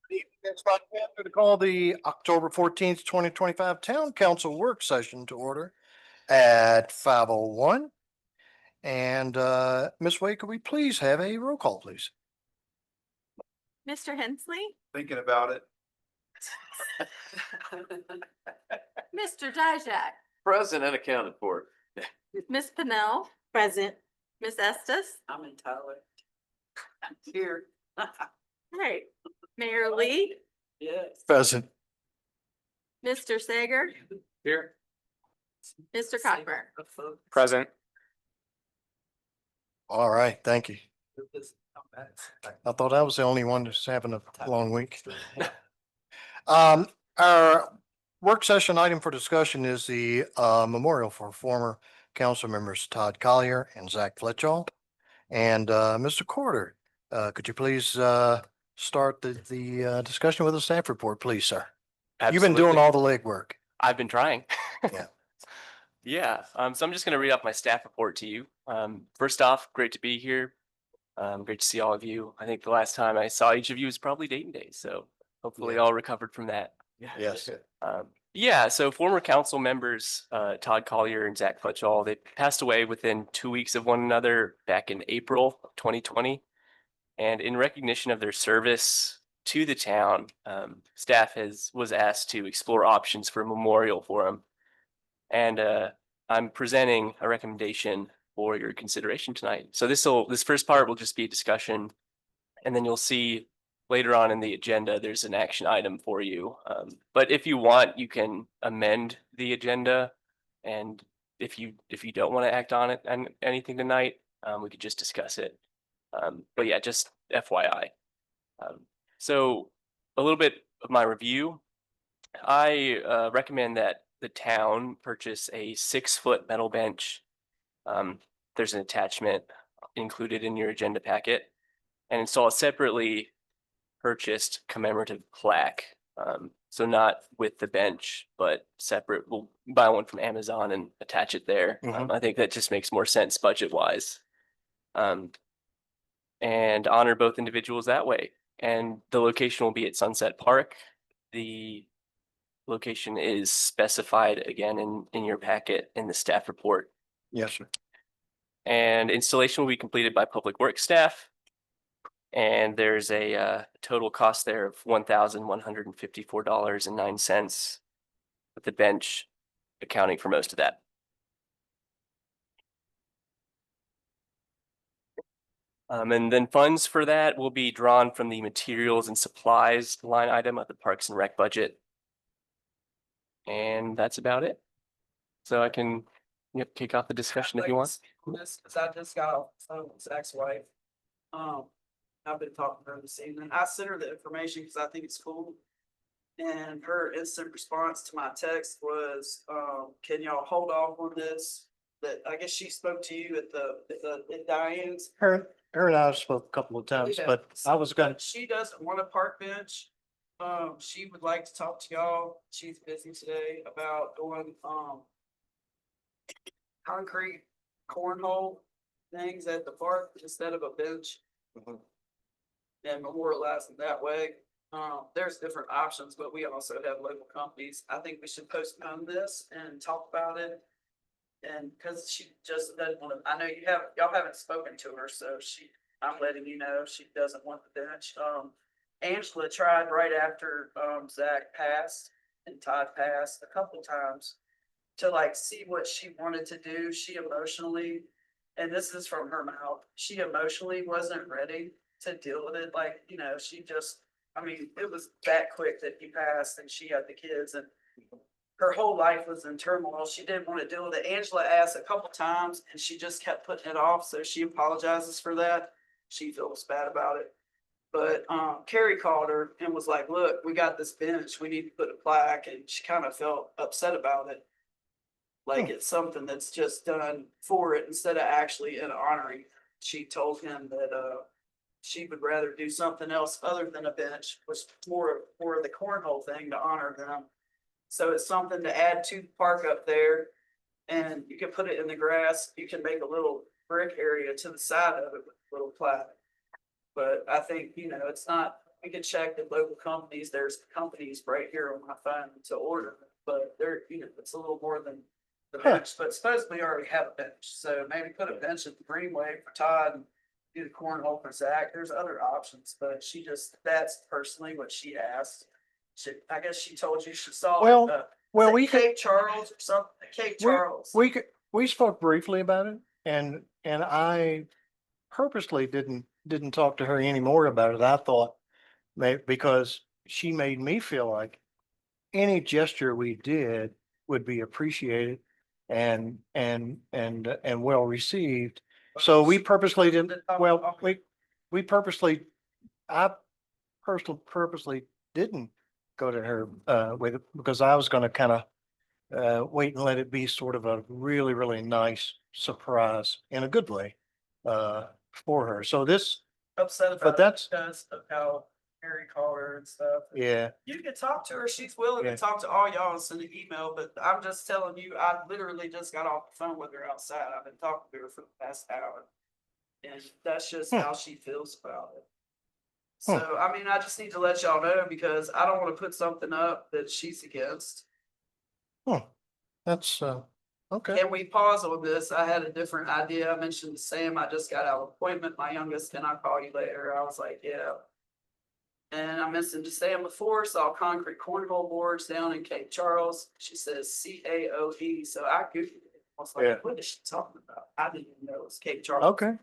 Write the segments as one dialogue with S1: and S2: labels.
S1: It's my pleasure to call the October 14th, 2025 Town Council Work Session to order at 5:01. And Ms. Wade, could we please have a roll call, please?
S2: Mr. Hensley,
S3: Thinking about it.
S2: Mr. Dijak,
S3: Present and accounted for.
S2: Miss Pennell,
S4: Present.
S2: Miss Estes.
S4: I'm in Tyler. Here.
S2: Right. Mayor Lee,
S4: Yes.
S1: Present.
S2: Mr. Sager,
S3: Here.
S2: Mr. Cockburn.
S3: Present.
S1: All right, thank you. I thought I was the only one that's having a long week. Our work session item for discussion is the memorial for former council members Todd Collier and Zach Fletchall. And Mr. Corder, could you please start the discussion with a staff report, please, sir? You've been doing all the legwork.
S5: I've been trying.
S1: Yeah.
S5: Yeah. So I'm just going to read off my staff report to you. First off, great to be here. Great to see all of you. I think the last time I saw each of you was probably Dayton Day. So hopefully
S1: Yeah.
S5: all recovered from that.
S1: Yes.
S5: Yeah. So former council members, Todd Collier and Zach Fletchall, they passed away within 2 weeks of one another back in April of 2020. And in recognition of their service to the town, staff was asked to explore options for a memorial for them. And I'm presenting a recommendation for your consideration tonight. So this first part will just be a discussion, and then you'll see later on in the agenda there's an action item for you. But if you want, you can amend the agenda, and if you don't want to act on it and anything tonight, we could just discuss it. But yeah, just FYI. So a little bit of my review. I recommend that the town purchase a 6-foot metal bench. There's an attachment included in your agenda packet, and install a separately purchased commemorative plaque. So not with the bench, but separate. We'll buy one from Amazon and attach it there.
S1: Mhm.
S5: I think that just makes more sense budget wise. And honor both individuals that way. And the location will be at Sunset Park. The location is specified again in your packet in the staff report.
S1: Yes, sir.
S5: And installation will be completed by public works staff. And there's a total cost there of $1,154.09, with the bench accounting for most of that. And then funds for that will be drawn from the materials and supplies line item of the Parks and Rec budget. And that's about it. So I can kick off the discussion if you want.
S4: Cause I just got off the phone with Zach's wife. I've been talking to her this evening. I sent her the information because I think it's cool. And her instant response to my text was, can y'all hold off on this? That I guess she spoke to you at Diane's.
S1: Her and I have spoke a couple of times,
S4: Yeah.
S1: but I was gonna,
S4: She doesn't want a park bench. She would like to talk to y'all. She's busy today about doing, concrete cornhole things at the park instead of a bench.
S1: Mhm.
S4: And memorialize it that way. There's different options, but we also have local companies. I think we should postpone this and talk about it. And cause she just doesn't want to, I know y'all haven't spoken to her, so I'm letting you know, she doesn't want the bench. Angela tried right after, Zach passed and Todd passed a couple times to like see what she wanted to do. She emotionally, and this is from her mouth, she emotionally wasn't ready to deal with it. Like, she just, it was that quick that he passed and she had the kids and her whole life was in turmoil. She didn't want to deal with it. Angela asked a couple times and she just kept putting it off. So she apologizes for that. She feels bad about it. But Carrie called her and was like, look, we got this bench. We need to put a plaque. And she kind of felt upset about it. Like it's something that's just done for it instead of actually in honoring. She told him that she would rather do something else other than a bench, was more of the cornhole thing to honor them. So it's something to add to the park up there. And you can put it in the grass. You can make a little brick area to the side of it with a little plaque. But I think, it's not we can check the local companies. There's companies right here on my phone to order, but they're, it's a little more than the
S1: Huh.
S4: bench, but supposedly we already have a bench. So maybe put a bench at the Greenway for Todd and do the cornhole for Zach. There's other options, but that's personally what she asked. I guess she told you she saw.
S1: Well,
S4: was
S1: well,
S4: it
S1: we could,
S4: Cape Charles or something, Cape Charles.
S1: we spoke briefly about it and I purposely didn't talk to her anymore about it. I thought because she made me feel like any gesture we did would be appreciated and well received. So we purposely didn't, well, we purposely, I purposely didn't go to her with it because I was gonna kind of wait and let it be sort of a really, really nice surprise in a good way for her. So this,
S4: Upset about
S1: but
S4: it
S1: that's,
S4: because of how Harry called her and stuff.
S1: yeah,
S4: You can talk to her. She's willing
S1: Yeah.
S4: to talk to all y'all and send an email, but I'm just telling you, I literally just got off the phone with her outside. I've been talking to her for the past hour. And that's just
S1: Hmm.
S4: how she feels about it.
S1: Hmm.
S4: So, I mean, I just need to let y'all know because I don't want to put something up that she's against.
S1: that's, okay.
S4: Can we pause on this? I had a different idea. I mentioned to Sam, I just got out of appointment. My youngest, can I call you later? I was like, yeah. And I mentioned to Sam before, saw concrete cornhole boards down in Cape Charles. She says CAOE, so I Googled it. I was
S1: Yeah.
S4: like, what is she talking about? I didn't even know it was Cape Charles.
S1: Okay.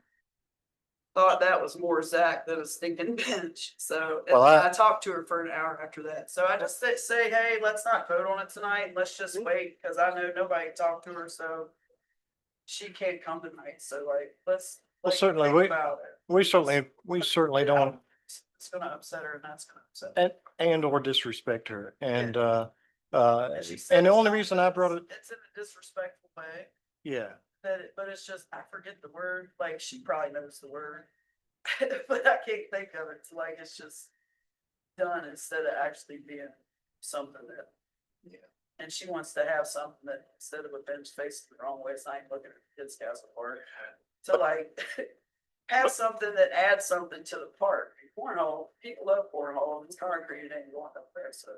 S4: Thought that was more Zach than a stinking bench. So and
S1: Well,
S4: I talked to her for an hour after that. So I just say, hey, let's not vote on it tonight. Let's just wait, because I know nobody talked to her, so she can't come tonight. So like, let's
S1: Well,
S4: like,
S1: certainly
S4: think
S1: we-
S4: about it.
S1: we certainly don't,
S4: It's gonna upset her and that's gonna upset her.
S1: and or disrespect her. And,
S4: And she said
S1: and the
S4: it's
S1: only
S4: not
S1: reason
S4: that
S1: I brought it,
S4: It's in a disrespectful way,
S1: yeah,
S4: but it's just, I forget the word, like, she probably knows the word. But I can't think of it, like, it's just done instead of actually being something that. Yeah. And she wants to have something that, instead of a bench facing the wrong way, it's not even looking at the kids' castle park. To like, have something that adds something to the park. Cornhole, people love cornhole, and it's concrete, it ain't going up there, so.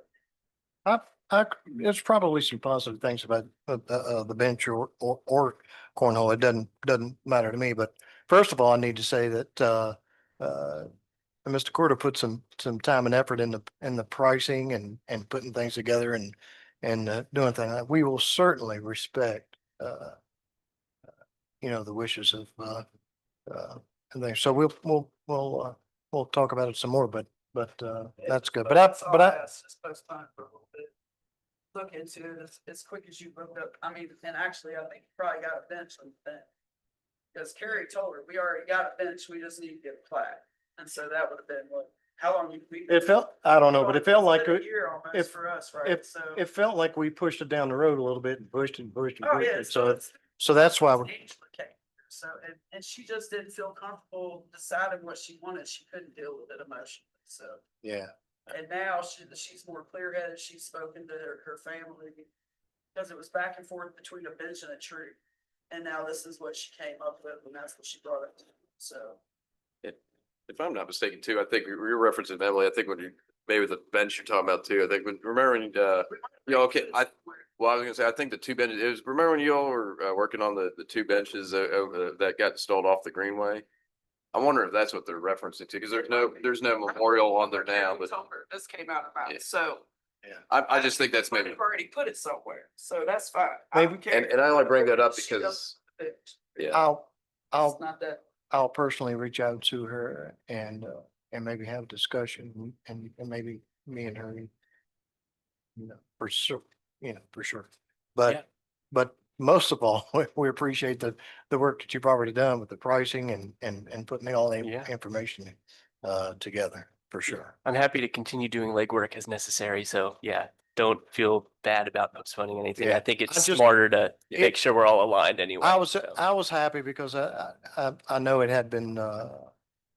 S1: there's probably some positive things about the bench or cornhole. It doesn't matter to me, but first of all, I need to say that, Mr. Corder put some time and effort in the pricing and putting things together and doing things. We will certainly respect, the wishes of, and things. So we'll talk about it some more, but, that's good. But
S4: That's all
S1: I,
S4: ask, just postpone for a little bit. Look into it as quick as you look up, I mean, and actually, I think you probably got a bench on the thing. Because Carrie told her, we already got a bench, we just need to get a plaque, and so that would have been what, how long we.
S1: it felt, I don't know, but it felt like,
S4: It's been a year almost
S1: if-
S4: for us, right, so.
S1: it felt like we pushed it down the road a little bit and pushed and pushed and
S4: Oh,
S1: pushed
S4: yeah,
S1: it.
S4: so it's.
S1: So that's why
S4: it's
S1: we're,
S4: Angela came. So, and she just didn't feel comfortable deciding what she wanted, she couldn't deal with it emotionally, so.
S1: yeah.
S4: And now she's more clear headed, she's spoken to her family. Because it was back and forth between a bench and a tree. And now this is what she came up with, and that's what she brought up to, so.
S3: If I'm not mistaken too, I think you're referencing Emily, I think when you, maybe the bench you're talking about too, I think when, remember when, okay, well, I was gonna say, I think the two benches, it was, remember when you all were working on the two benches that got installed off the Greenway? I wonder if that's what they're referencing to, because there's no memorial on there now, but
S4: This came out about
S3: Yeah.
S4: it, so.
S3: I just think that's maybe,
S4: We've already put it somewhere, so that's fine. I don't care.
S3: and I only bring that up
S4: She doesn't
S3: because,
S4: fit.
S3: yeah.
S4: It's not that.
S1: I'll personally reach out to her and maybe have a discussion and maybe me and her. For sure, for sure.
S5: Yeah.
S1: But most of all, we appreciate the work that you've already done with the pricing and putting all the
S5: Yeah.
S1: information together, for sure.
S5: I'm happy to continue doing legwork as necessary. So yeah, don't feel bad about postponing anything.
S1: Yeah,
S5: I think it's
S1: I'm just-
S5: smarter to
S1: it-
S5: make sure we're all aligned anyway. so.
S1: I was happy because I know it had been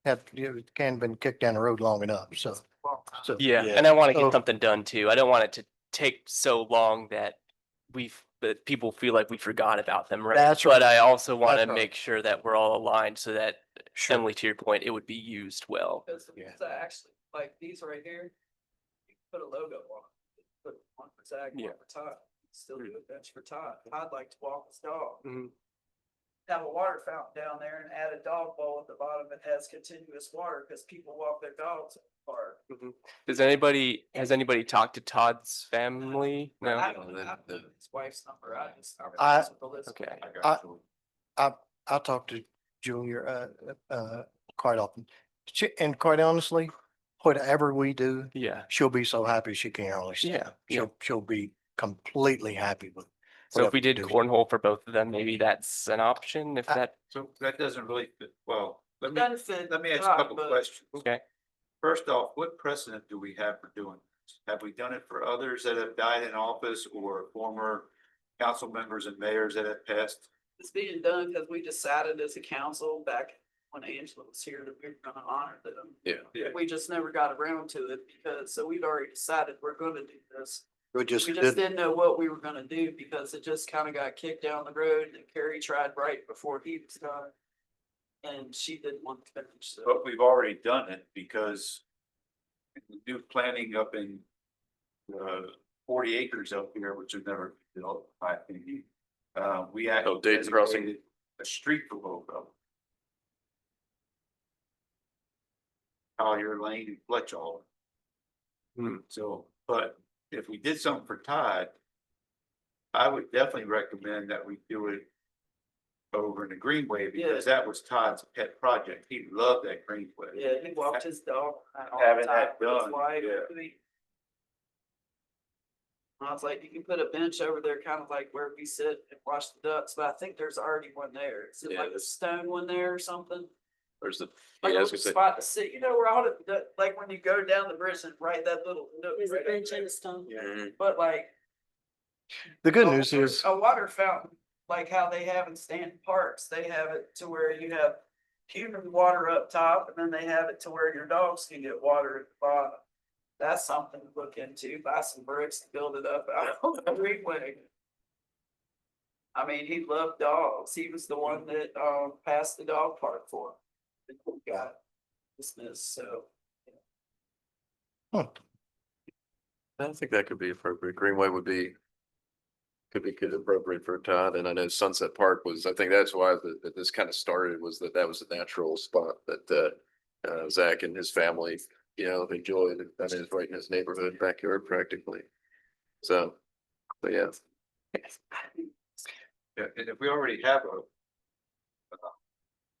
S1: been kicked down the road long enough, so.
S5: Yeah, and I want to
S1: So-
S5: get something done too. I don't want it to take so long that that people feel like we forgot about them, right?
S1: That's
S5: But
S1: right.
S5: I also want to
S1: That's right.
S5: make sure that we're all aligned so that,
S1: Sure.
S5: Emily, to your point, it would be used well.
S4: Because
S1: Yeah.
S4: actually, like these right here, you can put a logo on, it. Put one for Zach, one
S5: Yeah.
S4: for Todd, still do a bench for Todd. I'd like to walk his dog.
S5: Mhm.
S4: Have a water fountain down there and add a dog bowl at the bottom that has continuous water, because people walk their dogs in the park.
S5: Has anybody talked to Todd's family? No?
S4: I don't know his wife's number, I just.
S1: I-
S4: with the list.
S5: Okay.
S1: I talk to Julia, quite often. And quite honestly, whatever we do,
S5: Yeah.
S1: she'll be so happy she can't hardly stand.
S5: Yeah, yeah.
S1: She'll be completely happy with.
S5: So if we
S1: whatever
S5: did
S1: do.
S5: cornhole for both of them, maybe that's an option if
S1: I-
S5: that,
S6: So that doesn't really fit, well,
S4: Doesn't fit
S6: let me ask a
S4: Todd,
S6: couple
S4: but-
S6: questions.
S5: okay.
S6: First off, what precedent do we have for doing this? Have we done it for others that have died in office or former council members and mayors that have passed?
S4: It's being done because we decided as a council back when Angela was here that we were gonna honor them.
S3: Yeah.
S4: We just never got around to it because, so we'd already decided we're gonna do this.
S1: We just
S4: We just
S1: did,
S4: didn't know what we were gonna do because it just kind of got kicked down the road and Carrie tried right before he was done. And she didn't want to finish, so.
S6: But we've already done it because we do planning up in 40 acres up here, which have never been built, in my opinion. We actually
S3: Dayton Crossing.
S6: designated a street for both of them. Collier Lane and Fletchall. So, but if we did something for Todd, I would definitely recommend that we do it over in the Greenway because that was Todd's pet project. He loved that Greenway.
S4: Yeah, he walked his dog. all the
S6: Having
S4: time
S6: that
S4: with his
S6: done,
S4: wife.
S6: yeah.
S4: I was like, you can put a bench over there, kind of like where we sit and watch the ducks, but I think there's already one there. Is it
S3: Yeah,
S4: like a
S3: there's-
S4: stone one there or something?
S3: Where's the,
S4: Like
S3: yeah, I
S4: a
S3: was
S4: little
S3: gonna say,
S4: spot to sit, you know, where all the, like when you go down the bridge and right that little. nook
S2: There's a
S4: right up
S2: bench
S4: there.
S2: and a stone.
S3: Mhm.
S4: But like.
S1: the good
S4: a-
S1: news is,
S4: A water fountain, like how they have in Stanton Parks, they have it to where you have human water up top and then they have it to where your dogs can get water at the bottom. That's something to look into, buy some bricks to build it up out on the Greenway. I mean, he loved dogs. He was the one that, passed the dog park for him. The guy dismissed, so.
S1: hmm,
S3: I think that could be appropriate. Greenway could be good appropriate for Todd. And I know Sunset Park was, I think that's why that this kind of started was that was a natural spot that, Zach and his family, enjoyed. That is right in his neighborhood backyard practically. So, but yeah.
S6: Yeah, and if we already have a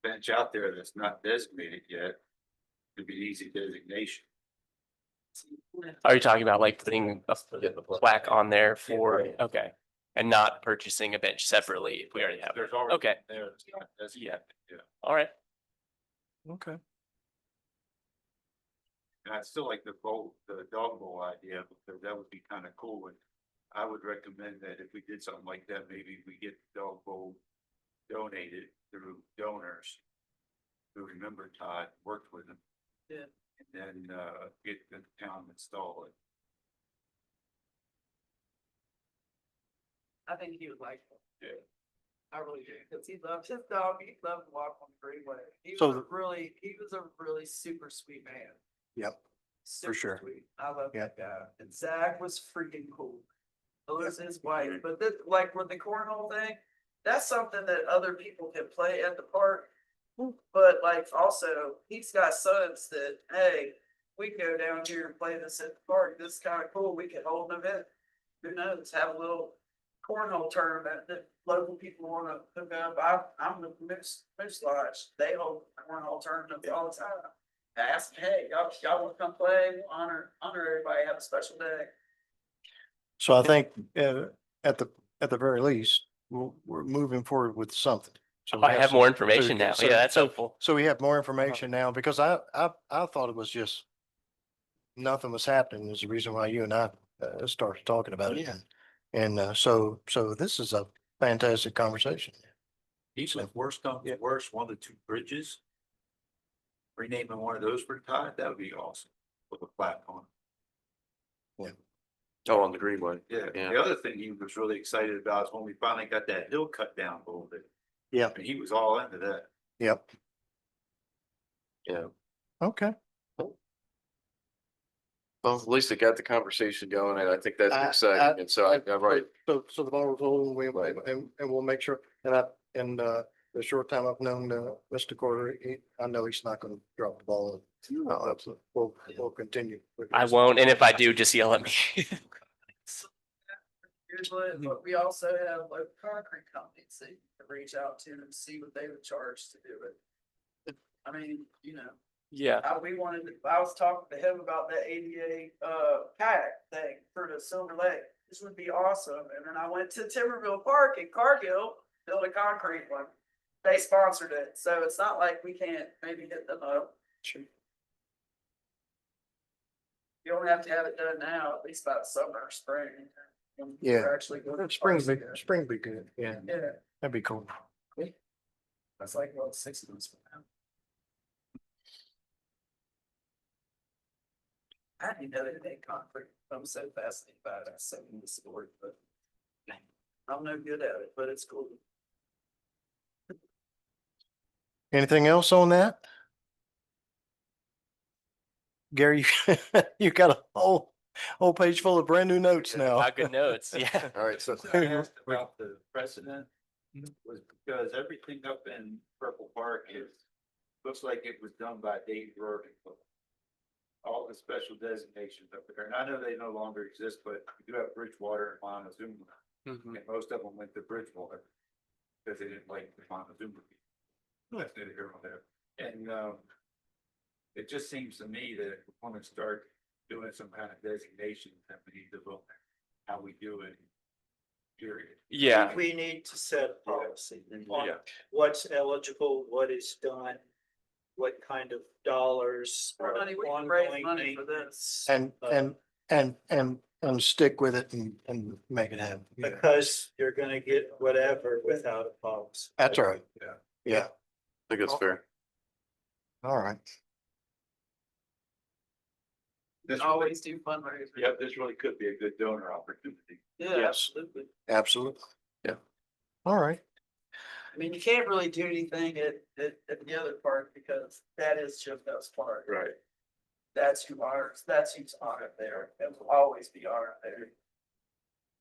S6: bench out there that's not designated yet, it'd be easy designation.
S5: Are you talking about like putting a plaque on there for, okay, and not purchasing a bench separately if we already have it?
S6: There's already
S5: Okay.
S6: there, it's not designated, yeah.
S5: All right.
S1: okay.
S6: And I still like the dog bowl idea, because that would be kind of cool, and I would recommend that if we did something like that, maybe we get the dog bowl donated through donors who remember Todd, worked with him.
S4: Yeah.
S6: And then, get the town install it.
S4: I think he would like it.
S6: Yeah.
S4: I really do, because he loved his dog, he loved to walk on the Greenway. He
S1: So
S4: was a
S1: the-
S4: really super sweet man.
S1: Yep.
S4: Super
S1: sure.
S4: sweet. I love
S1: Yeah.
S4: that guy. And Zach was freaking cool. So was his wife, but this, like with the cornhole thing, that's something that other people can play at the park. But like also, he's got sons that, hey, we can go down here and play this at the park. This is kind of cool. We can hold an event. Who knows, have a little cornhole tournament that local people want to hook up. I'm the Moose Lodge. They hold cornhole tournaments all the time. Ask, hey, y'all want to come play? Honor everybody. Have a special day.
S1: So I think, at the very least, we're moving forward with something. So we
S5: I have
S1: some-
S5: more information now.
S1: so-
S5: Yeah, that's
S1: so-
S5: helpful.
S1: So we have more information now because I thought it was just nothing was happening is the reason why you and I started talking about it.
S5: Yeah.
S1: And so this is a fantastic conversation.
S6: Even if worse comes to worse, one of the two bridges. Renaming one of those for Todd, that would be awesome, with a plaque on
S3: Oh, on the Greenway.
S6: it.
S3: Yeah.
S6: The other thing he was really excited about is when we finally got that hill cut down a little bit.
S1: Yeah.
S6: And he was all into that.
S1: Yep.
S3: Yeah.
S1: Okay.
S3: Well, at least it got the conversation going and I think that's
S1: I-
S3: exciting. And so I'm right.
S1: So the ball was rolling,
S3: Right.
S1: and we'll make sure, the short time I've known, Mr. Carter, I know he's not gonna drop the ball.
S3: Oh, absolutely.
S1: We'll continue.
S5: I won't, and if I do, just yell at me.
S4: But we also have local concrete companies that you can reach out to and see what they would charge to do it. I mean, you know,
S5: Yeah,
S4: I was talking to him about that ADA, kayak thing for the Silver Lake. This would be awesome. And then I went to Timberville Park in Cargill, built a concrete one. They sponsored it, so it's not like we can't maybe hit them up.
S1: Sure.
S4: You don't have to have it done now, at least by summer, or spring. when
S1: Yeah.
S4: we're Actually. going to
S1: Spring be good, yeah,
S4: Yeah,
S1: that'd be cool.
S4: that's like, what, 6 months from now. I didn't know they made concrete. I'm so fascinated by it. I so in the sport, but I'm no good at it, but it's cool.
S1: Anything else on that? Gary, you got a whole page full of brand new notes now.
S5: got good notes, yeah.
S3: All right. So
S6: I asked about the precedent was because everything up in Purple Park looks like it was done by Dave Rogan. All the special designations up there, and I know they no longer exist, but we do have Bridgewater and Montezuma,
S5: Mhm.
S6: and most of them went to Bridgewater because they didn't like the Montezuma people. That's neither here nor there. And it just seems to me that if we want to start doing some kind of designation, that we need to look at how we do it. Period.
S5: Yeah,
S7: We need to set policy on
S6: Yeah.
S7: what's eligible, what is done, what kind of dollars.
S4: More money, we can
S7: ongoing
S4: raise money for this.
S1: And stick with it and make it happen. Yeah.
S7: Because you're gonna get whatever without a policy.
S1: That's all right.
S6: Yeah.
S1: Yeah,
S3: I think it's fair.
S1: all right.
S6: This
S4: Always do fundraisers.
S6: yeah, this really could be a good donor opportunity.
S4: Yeah,
S5: Yes.
S4: absolutely.
S1: Absolutely.
S3: Yeah.
S1: All right.
S4: I mean, you can't really do anything at the other part because that is Jim's part.
S6: Right.
S4: That's who's honored there, and will always be honored there.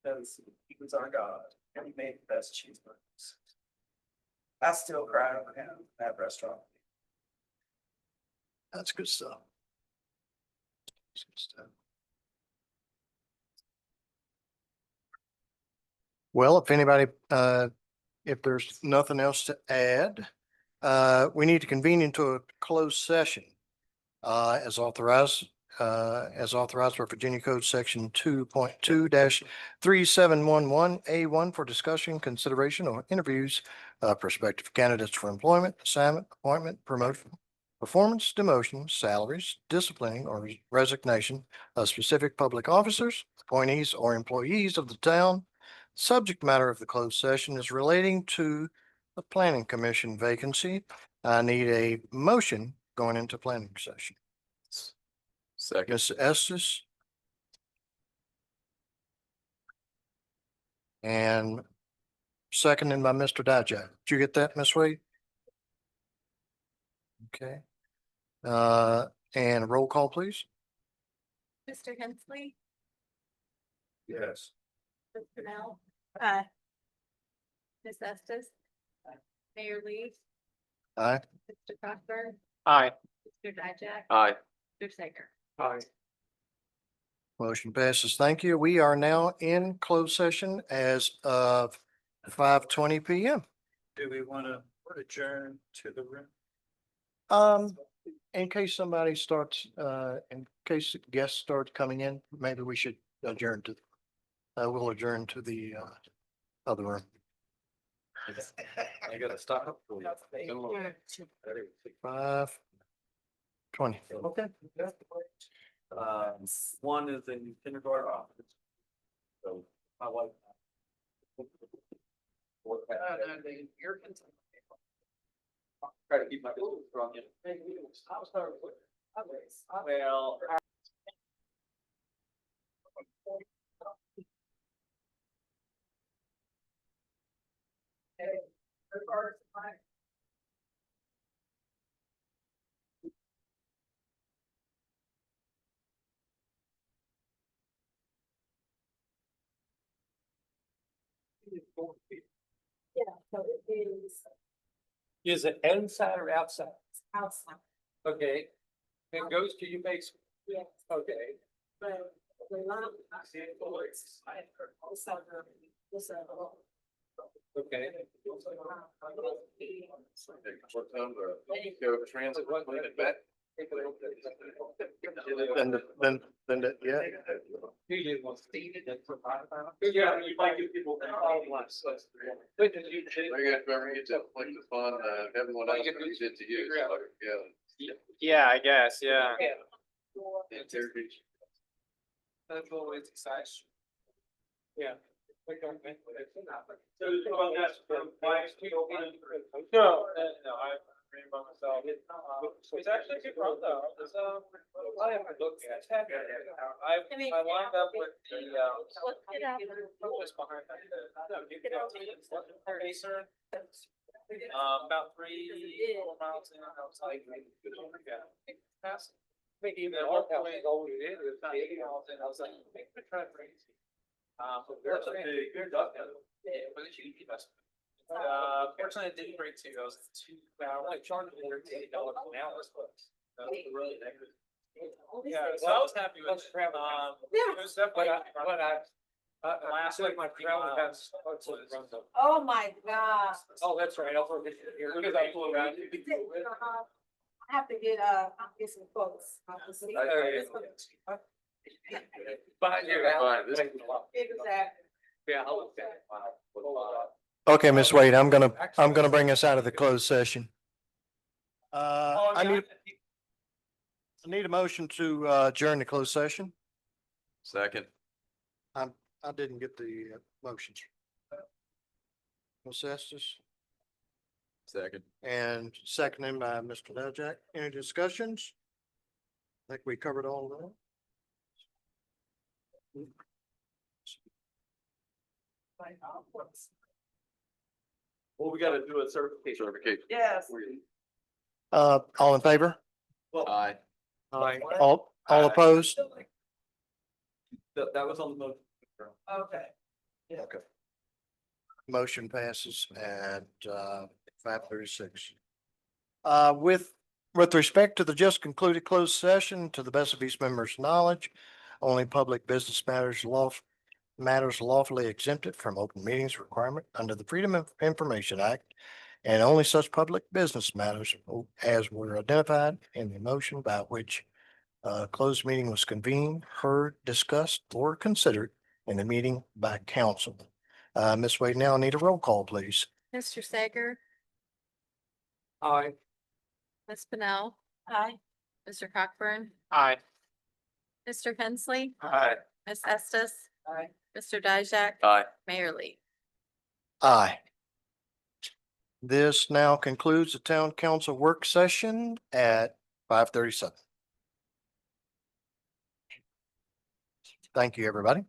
S4: Because he was our God and he made the best cheeseburgers. I still cry over him in that restaurant.
S1: That's good stuff. That's good stuff. Well, if there's nothing else to add, we need to convene into a closed session. As authorized for Virginia Code Section 2.2-3711A1 for discussion, consideration, or interviews of prospective candidates for employment, assignment, appointment, promotion, performance, demotion, salaries, disciplining, or resignation of specific public officers, appointees, or employees of the town. Subject matter of the closed session is relating to the planning commission vacancy. I need a motion going into planning session.
S3: Second.
S1: Ms. Estes. And seconded by Mr. Dijak. Did you get that, Ms. Wade? Okay. And a roll call, please.
S2: Mr. Hensley,
S6: Yes.
S2: Mr. Mel. Aye. Ms. Estes. Mayor Lee,
S1: Aye.
S2: Mr. Cockburn,
S5: aye.
S2: Mr. Dijak,
S3: Aye.
S2: Mr. Sager.
S5: Aye.
S1: Motion passes. Thank you. We are now in closed session as of 5:20 PM.
S7: Do we wanna adjourn to the room?
S1: In case somebody starts, in case guests start coming in, maybe we should adjourn we'll adjourn to the, other room.
S6: I gotta stop.
S1: 5:20.
S7: Okay. One is in kindergarten office. So my wife.
S4: You're.
S7: Try to keep my business strong. Well.
S2: Yeah, so it is
S8: Is it inside or outside?
S2: outside.
S8: Okay. It goes to your basement.
S2: Yes,
S8: Okay.
S2: but the line.
S8: Okay.
S3: What time, go transit, leave it back?
S1: Yeah.
S8: Usually wants to eat it and provide. Yeah, you might give people. But did you?
S3: I got, remember you to like the fun, everyone else brings it to you, so, yeah.
S9: Yeah, I guess, yeah.
S3: Interrogation.
S8: That's always exciting. Yeah. No, I ran by myself. It's actually a good run though. It's, I haven't looked at it. I lined up with the,
S2: Get out.
S8: just behind that. No, you can Pacer. About 3-4 miles in, I was like, yeah. Pass. Maybe even more, probably all it is, it's not 80 miles in, I was like, make it try crazy. There's a big, good duck. Yeah, but it's usually best. Fortunately, it didn't break two, I was 2 hours, like charging $80 an hour, but. Really negative. Yeah, so I was happy with it. It was definitely, last week my travel has.
S2: Oh, my God.
S8: Oh, that's right, I'll forget here, because I flew around.
S2: I have to get some quotes. I have to see.
S8: But
S3: Fine, this-
S2: Exactly.
S8: Yeah, I'll look at it.
S1: Okay, Ms. Wade, I'm gonna bring us out of the closed session. I need a motion to adjourn the closed session.
S3: Second.
S1: I didn't get the motions. Ms. Estes
S3: Second.
S1: and seconded by Mr. Dajak. Any discussions? I think we covered all of that.
S8: Well, we gotta do a certification.
S3: Certification.
S4: Yes.
S1: All in favor?
S3: Aye.
S1: All opposed?
S8: That was on the motion.
S4: Okay.
S1: Okay. Motion passes at 5:36. With respect to the just concluded closed session, to the best of each member's knowledge, only public business matters lawfully exempted from open meetings requirement under the Freedom of Information Act, and only such public business matters as were identified in the motion by which closed meeting was convened, heard, discussed, or considered in the meeting by council. Ms. Wade, now I need a roll call, please.
S2: Mr. Sager,
S8: Aye.
S2: Ms. Pennell. Aye. Mr. Cockburn,
S9: Aye.
S2: Mr. Hensley,
S8: Aye.
S2: Ms. Estes,
S4: Aye.
S2: Mr. Dijak,
S3: Aye.
S2: Mayor Lee.
S1: Aye. This now concludes the town council work session at 5:37. Thank you, everybody.